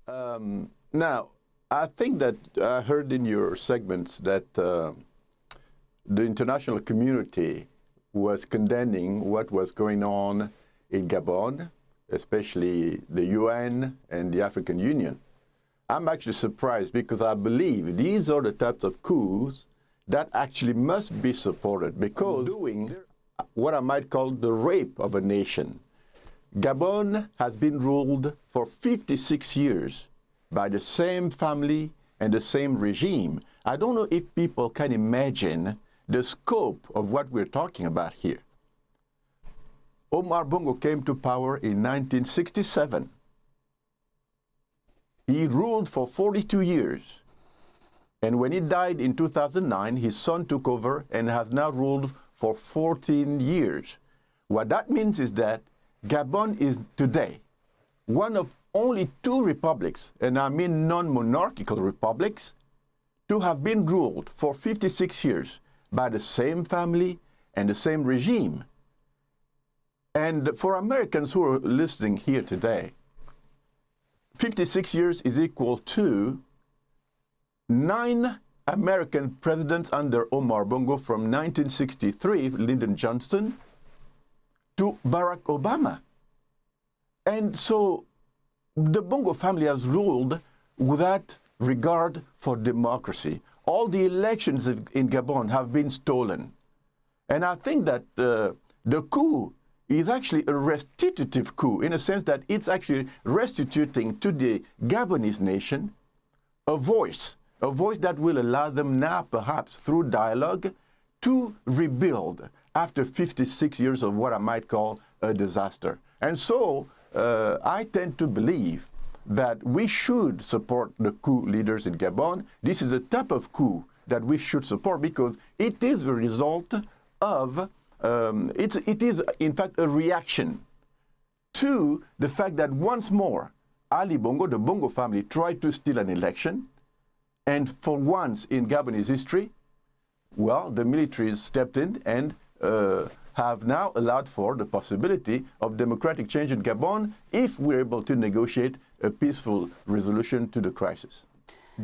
Now, I think that I heard in your segments that the international community was condemning what was going on in Gabon, especially the UN and the African Union. I'm actually surprised because I believe these are the types of coups that actually must be supported because doing what I might call the rape of a nation. Gabon has been ruled for 56 years by the same family and the same regime. I don't know if people can imagine the scope of what we're talking about here. Omar Bongo came to power in 1967. He ruled for 42 years. And when he died in 2009, his son took over and has now ruled for 14 years. What that means is that Gabon is today one of only two republics, and I mean non-monarchical republics, to have been ruled for 56 years by the same family and the same regime. And for Americans who are listening here today, 56 years is equal to 9 American presidents under Omar Bongo from 1963, Lyndon Johnson, to Barack Obama. And so the Bongo family has ruled without regard for democracy. All the elections in Gabon have been stolen. And I think that the coup is actually a restitutive coup in a sense that it's actually restituting to the Gabonese nation a voice that will allow them now, perhaps through dialogue, to rebuild after 56 years of what I might call a disaster. And so I tend to believe that we should support the coup leaders in Gabon. This is a type of coup that we should support because it is the result of, it is in fact a reaction to the fact that once more, Ali Bongo, the Bongo family, tried to steal an election. And for once in Gabonese history, well, the military stepped in and have now allowed for the possibility of democratic change in Gabon if we're able to negotiate a peaceful resolution to the crisis.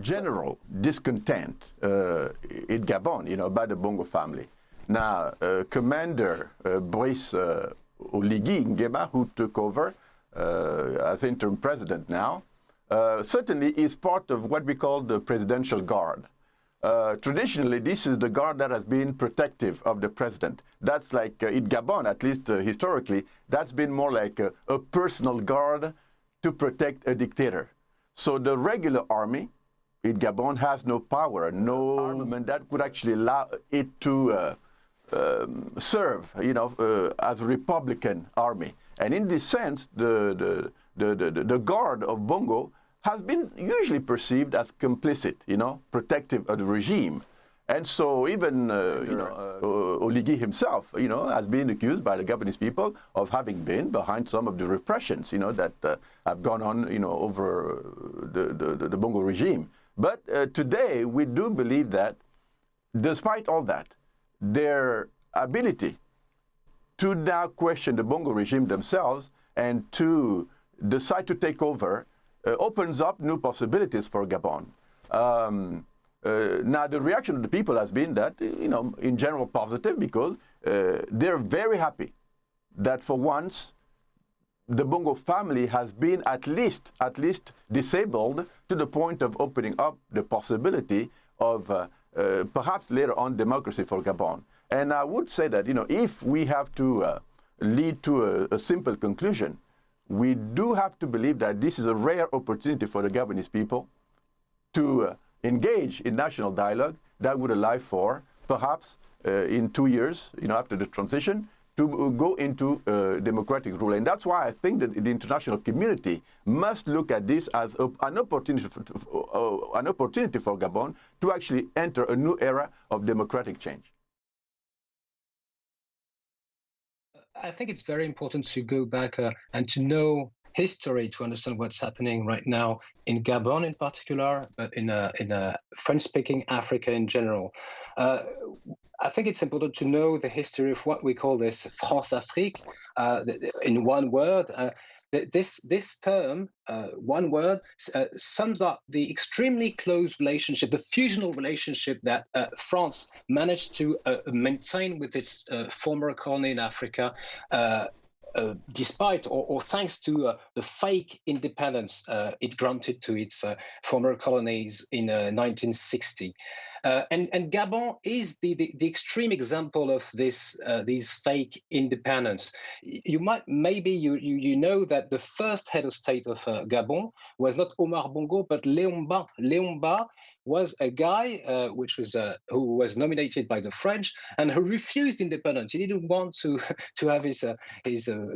General discontent in Gabon, by the Bongo family. Now, Commander Brice Oligui Nguema, who took over as interim president now, certainly is part of what we call the presidential guard. Traditionally, this is the guard that has been protective of the president. That's like, in Gabon, at least historically, that's been more like a personal guard to protect a dictator. So the regular army in Gabon has no power, no armament that would actually allow it to serve, as a Republican army. And in this sense, the guard of Bongo has been usually perceived as complicit, protective of the regime. And so even, Oligui himself, has been accused by the Gabonese people of having been behind some of the repressions, that have gone on, over the Bongo regime. But today, we do believe that, despite all that, their ability to now question the Bongo regime themselves and to decide to take over opens up new possibilities for Gabon. Now, the reaction of the people has been that, in general positive because they're very happy that for once the Bongo family has been at least disabled to the point of opening up the possibility of perhaps later on democracy for Gabon. And I would say that, if we have to lead to a simple conclusion, we do have to believe that this is a rare opportunity for the Gabonese people to engage in national dialogue that would allow for, perhaps in 2 years, after the transition, to go into democratic rule. And that's why I think that the international community must look at this as an opportunity for Gabon to actually enter a new era of democratic change. I think it's very important to go back and to know history to understand what's happening right now in Gabon in particular, but in French-speaking Africa in general. I think it's important to know the history of what we call this France-Afrique in one word. This term, one word, sums up the extremely close relationship, the fusional relationship that France managed to maintain with its former colony in Africa, despite or thanks to the fake independence it granted to its former colonies in 1960. And Gabon is the extreme example of this these fake independence. You know that the first head of state of Gabon was not Omar Bongo but Léon Mba. Léon Mba was a guy who was nominated by the French and who refused independence. He didn't want to have his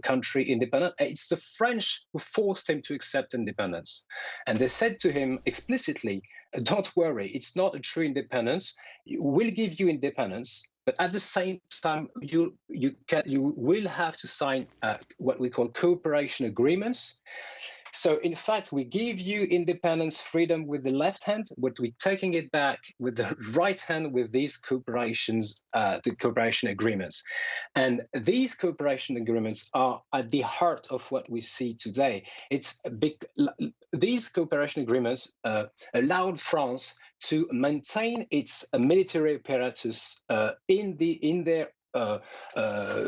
country independent. It's the French who forced him to accept independence, and they said to him explicitly, "Don't worry, it's not a true independence. We'll give you independence, but at the same time, you will have to sign what we call cooperation agreements." So in fact, we give you independence, freedom with the left hand, but we're taking it back with the right hand with these cooperations, the cooperation agreements. And these cooperation agreements are at the heart of what we see today. These cooperation agreements allowed France to maintain its military apparatus in their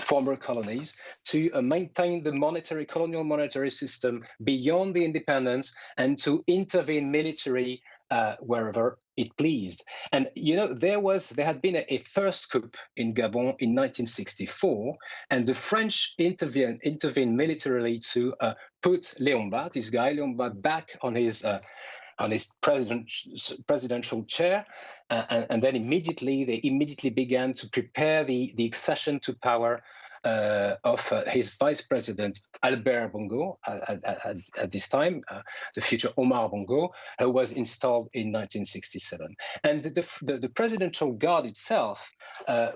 former colonies, to maintain the colonial monetary system beyond the independence, and to intervene militarily wherever it pleased. And there had been a first coup in Gabon in 1964, and the French intervened militarily to put Léon Mba, this guy Léon Mba, back on his presidential chair, and then they immediately began to prepare the accession to power of his vice president Albert Bongo at this time, the future Omar Bongo, who was installed in 1967. And the presidential guard itself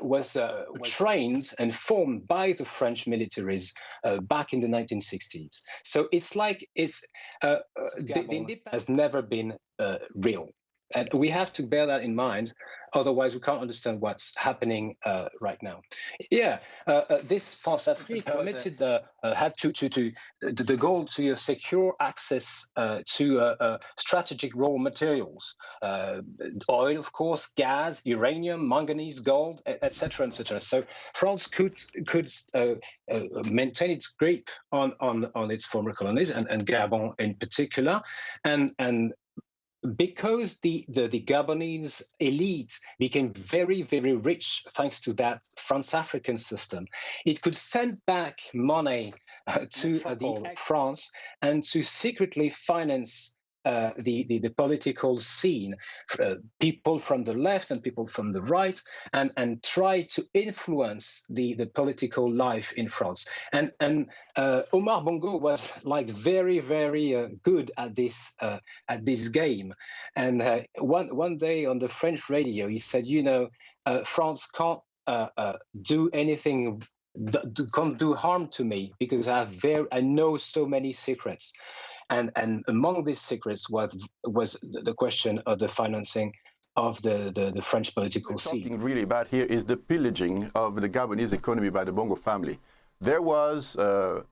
was trained and formed by the French militaries back in the 1960s. So it's like the independence has never been real. And we have to bear that in mind, otherwise we can't understand what's happening right now. Yeah, this France-Afrique permitted had the goal to secure access to strategic raw materials, oil, of course, gas, uranium, manganese, gold, etc., etc. So France could maintain its grip on its former colonies and Gabon in particular, and because the Gabonese elite became very, very rich thanks to that France-African system, it could send back money to France and to secretly finance the political scene, people from the left and people from the right, and try to influence the political life in France. And Omar Bongo was like very, very good at this game. And one day on the French radio, he said, France can't do anything. Can't do harm to me because I know so many secrets. And among these secrets was the question of the financing of the French political scene. What we're talking really about here is the pillaging of the Gabonese economy by the Bongo family. There was, a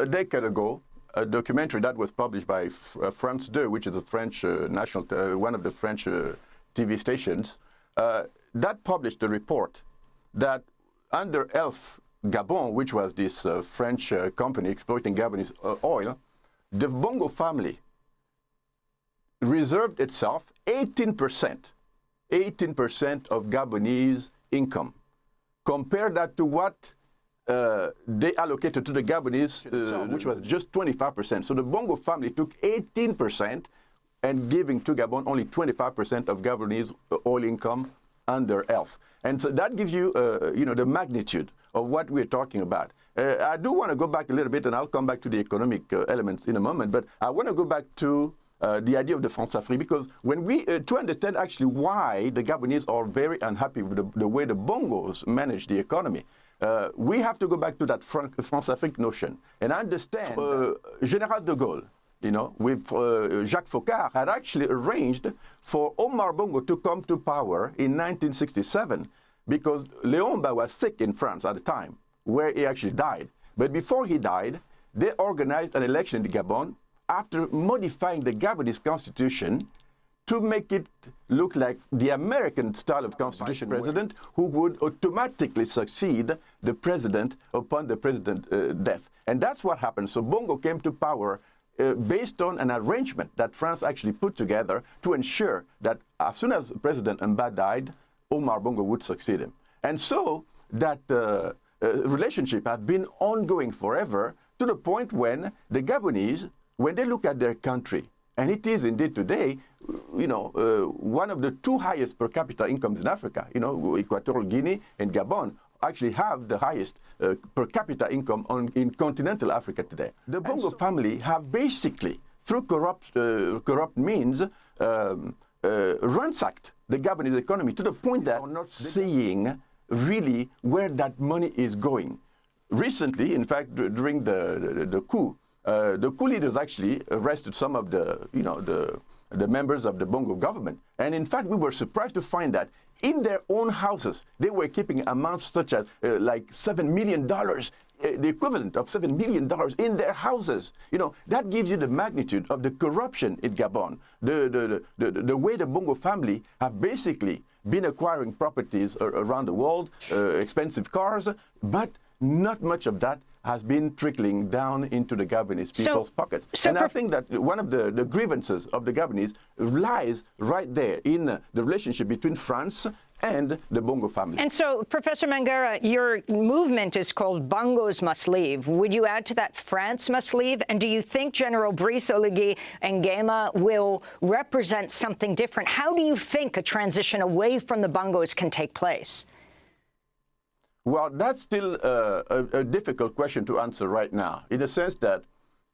decade ago, a documentary that was published by France 2, which is a French one of the French TV stations, that published a report that under Elf Gabon, which was this French company exploiting Gabonese oil, the Bongo family reserved itself 18% of Gabonese income. Compare that to what they allocated to the Gabonese, which was just 25%. So the Bongo family took 18% and giving to Gabon only 25% of Gabonese oil income under ELF. And so that gives you, the magnitude of what we're talking about. I do want to go back a little bit, and I'll come back to the economic elements in a moment, but I want to go back to the idea of the France-Afrique, because when we, to understand actually why the Gabonese are very unhappy with the way the Bongos manage the economy, we have to go back to that France-Afrique notion. And I understand General de Gaulle, you know, with Jacques Foccart, had actually arranged for Omar Bongo to come to power in 1967 because Léon was sick in France at the time, where he actually died. But before he died, they organized an election in Gabon after modifying the Gabonese constitution to make it look like the American style of constitution president who would automatically succeed the president upon the president's death. And that's what happened. So Bongo came to power based on an arrangement that France actually put together to ensure that as soon as President Mba died, Omar Bongo would succeed him. And so that relationship has been ongoing forever to the point when the Gabonese, when they look at their country, and it is indeed today, you know, one of the two highest per capita incomes in Africa. You know, Equatorial Guinea and Gabon actually have the highest per capita income in continental Africa today. The Bongo family have basically, through corrupt means, ransacked the Gabonese economy to the point that we're not seeing really where that money is going. Recently, in fact, during the coup leaders actually arrested some of the members of the Bongo government. And in fact, we were surprised to find that in their own houses, they were keeping amounts such as like $7 million, the equivalent of $7 million in their houses. You know, that gives you the magnitude of the corruption in Gabon. The way the Bongo family have basically been acquiring properties around the world, expensive cars, but not much of that has been trickling down into the Gabonese people's pockets. And I think that one of the grievances of the Gabonese lies right there in the relationship between France and the Bongo family. And so, Professor Mangara, your movement is called Bongos Must Leave. Would you add to that France must leave? And do you think General Brice Oligui Nguema will represent something different? How do you think a transition away from the Bongos can take place? Well, that's still a difficult question to answer right now, in the sense that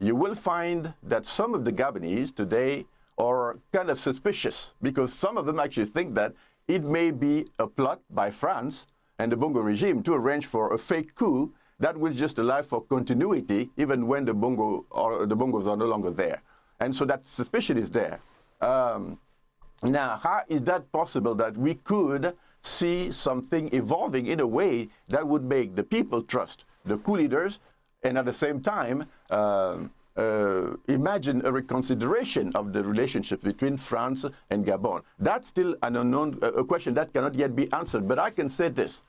you will find that some of the Gabonese today are kind of suspicious, because some of them actually think that it may be a plot by France and the Bongo regime to arrange for a fake coup that will just allow for continuity even when the Bongos are no longer there. And so that suspicion is there. Now, how is that possible that we could see something evolving in a way that would make the people trust the coup leaders, and at the same time imagine a reconsideration of the relationship between France and Gabon? That's still an unknown, a question that cannot yet be answered. But I can say this: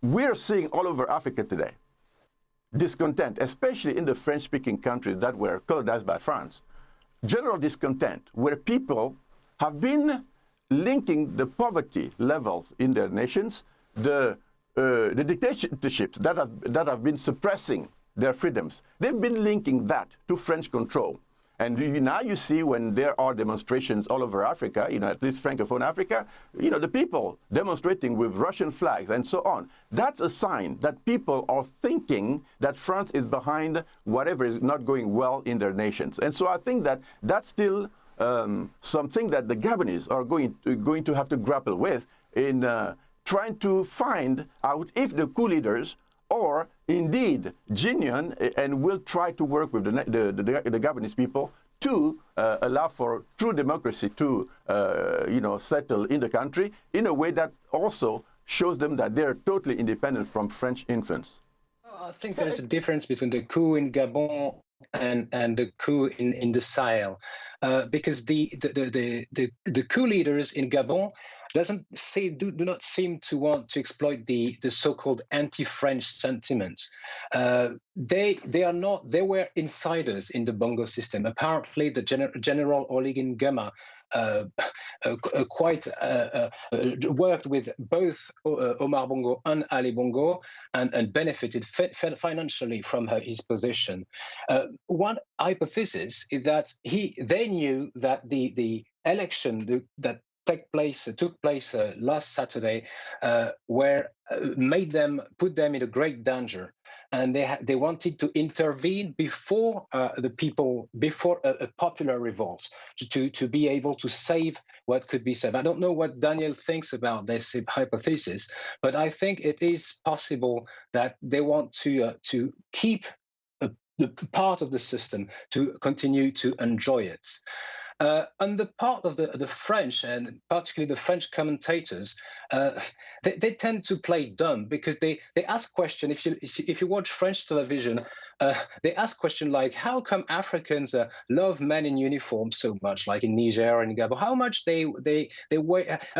we're seeing all over Africa today discontent, especially in the French-speaking countries that were colonized by France. General discontent, where people have been linking the poverty levels in their nations, the dictatorships that have been suppressing their freedoms. They've been linking that to French control. And now you see, when there are demonstrations all over Africa, you know, at least Francophone Africa, you know, the people demonstrating with Russian flags and so on. That's a sign that people are thinking that France is behind whatever is not going well in their nations. And so I think that that's still something that the Gabonese are going to have to grapple with in trying to find out if the coup leaders are indeed genuine and will try to work with the Gabonese people to allow for true democracy to you know, settle in the country in a way that also shows them that they're totally independent from French influence. I think there's a difference between the coup in Gabon and the coup in the Sahel, because the coup leaders in Gabon do not seem to want to exploit the so-called anti-French sentiments. They were insiders in the Bongo system. Apparently, the General Oligui Nguema worked with both Omar Bongo and Ali Bongo and benefited financially from his position. One hypothesis is that they knew that the election that took place last Saturday put them in a great danger, and they wanted to intervene before before a popular revolt, to be able to save what could be saved. I don't know what Daniel thinks about this hypothesis, but I think it is possible that they want to keep the part of the system, to continue to enjoy it. On the part of the French, and particularly the French commentators, they tend to play dumb, because they ask questions. If you watch French television, they ask questions like, how come Africans love men in uniform so much, like in Niger and Gabon? How much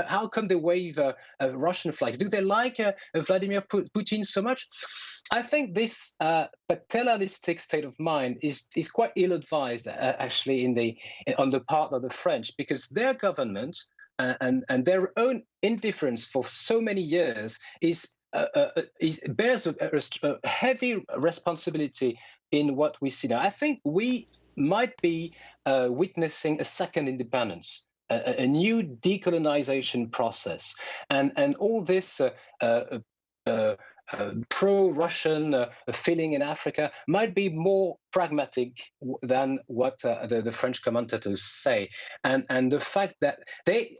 how come they wave Russian flags? Do they like Vladimir Putin so much? I think this paternalistic state of mind is quite ill-advised, actually, on the part of the French, because their government and their own indifference for so many years bears a heavy responsibility in what we see now. I think we might be witnessing a second independence, a new decolonization process, and all this pro-Russian feeling in Africa might be more pragmatic than what the French commentators say. And the fact that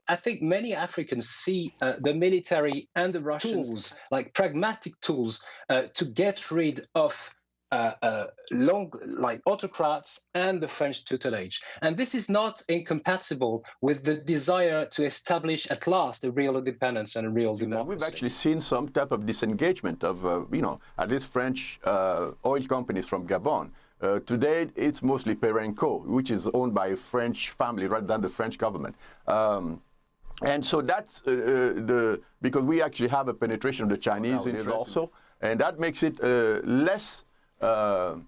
I think many Africans see the military and the Russians tools, like pragmatic tools, to get rid of like autocrats and the French tutelage. And this is not incompatible with the desire to establish at last a real independence and a real democracy. We've actually seen some type of disengagement of, at least French oil companies from Gabon. Today, it's mostly Perenco, which is owned by a French family rather than the French government. And so that's because we actually have a penetration of the Chinese interests also, and that makes it less of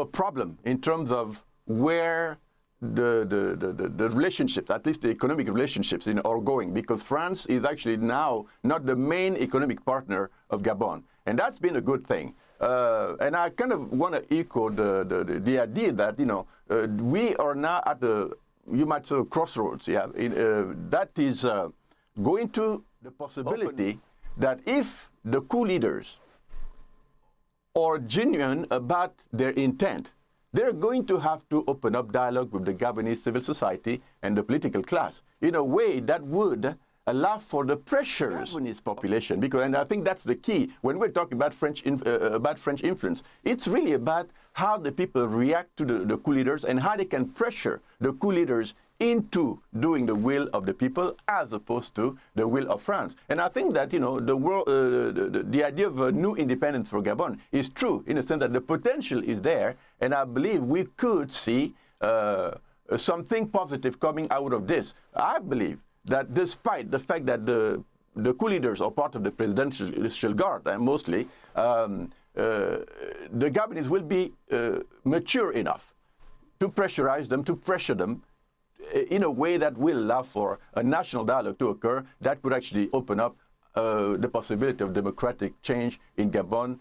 a problem in terms of where the relationships, at least the economic relationships, are going, because France is actually now not the main economic partner of Gabon, and that's been a good thing. And I kind of want to echo the idea that we are now at you might say, crossroads. Yeah, that is going to the possibility that if the coup leaders are genuine about their intent, they're going to have to open up dialogue with the Gabonese civil society and the political class in a way that would allow for the pressures on its population. And I think that's the key. When we're talking about French influence, it's really about how the people react to the coup leaders and how they can pressure the coup leaders into doing the will of the people as opposed to the will of France. And I think that the idea of a new independence for Gabon is true in the sense that the potential is there, and I believe we could see something positive coming out of this. I believe that despite the fact that the coup leaders are part of the presidential guard, mostly, the Gabonese will be mature enough to pressurize them, to pressure them in a way that will allow for a national dialogue to occur that could actually open up the possibility of democratic change in Gabon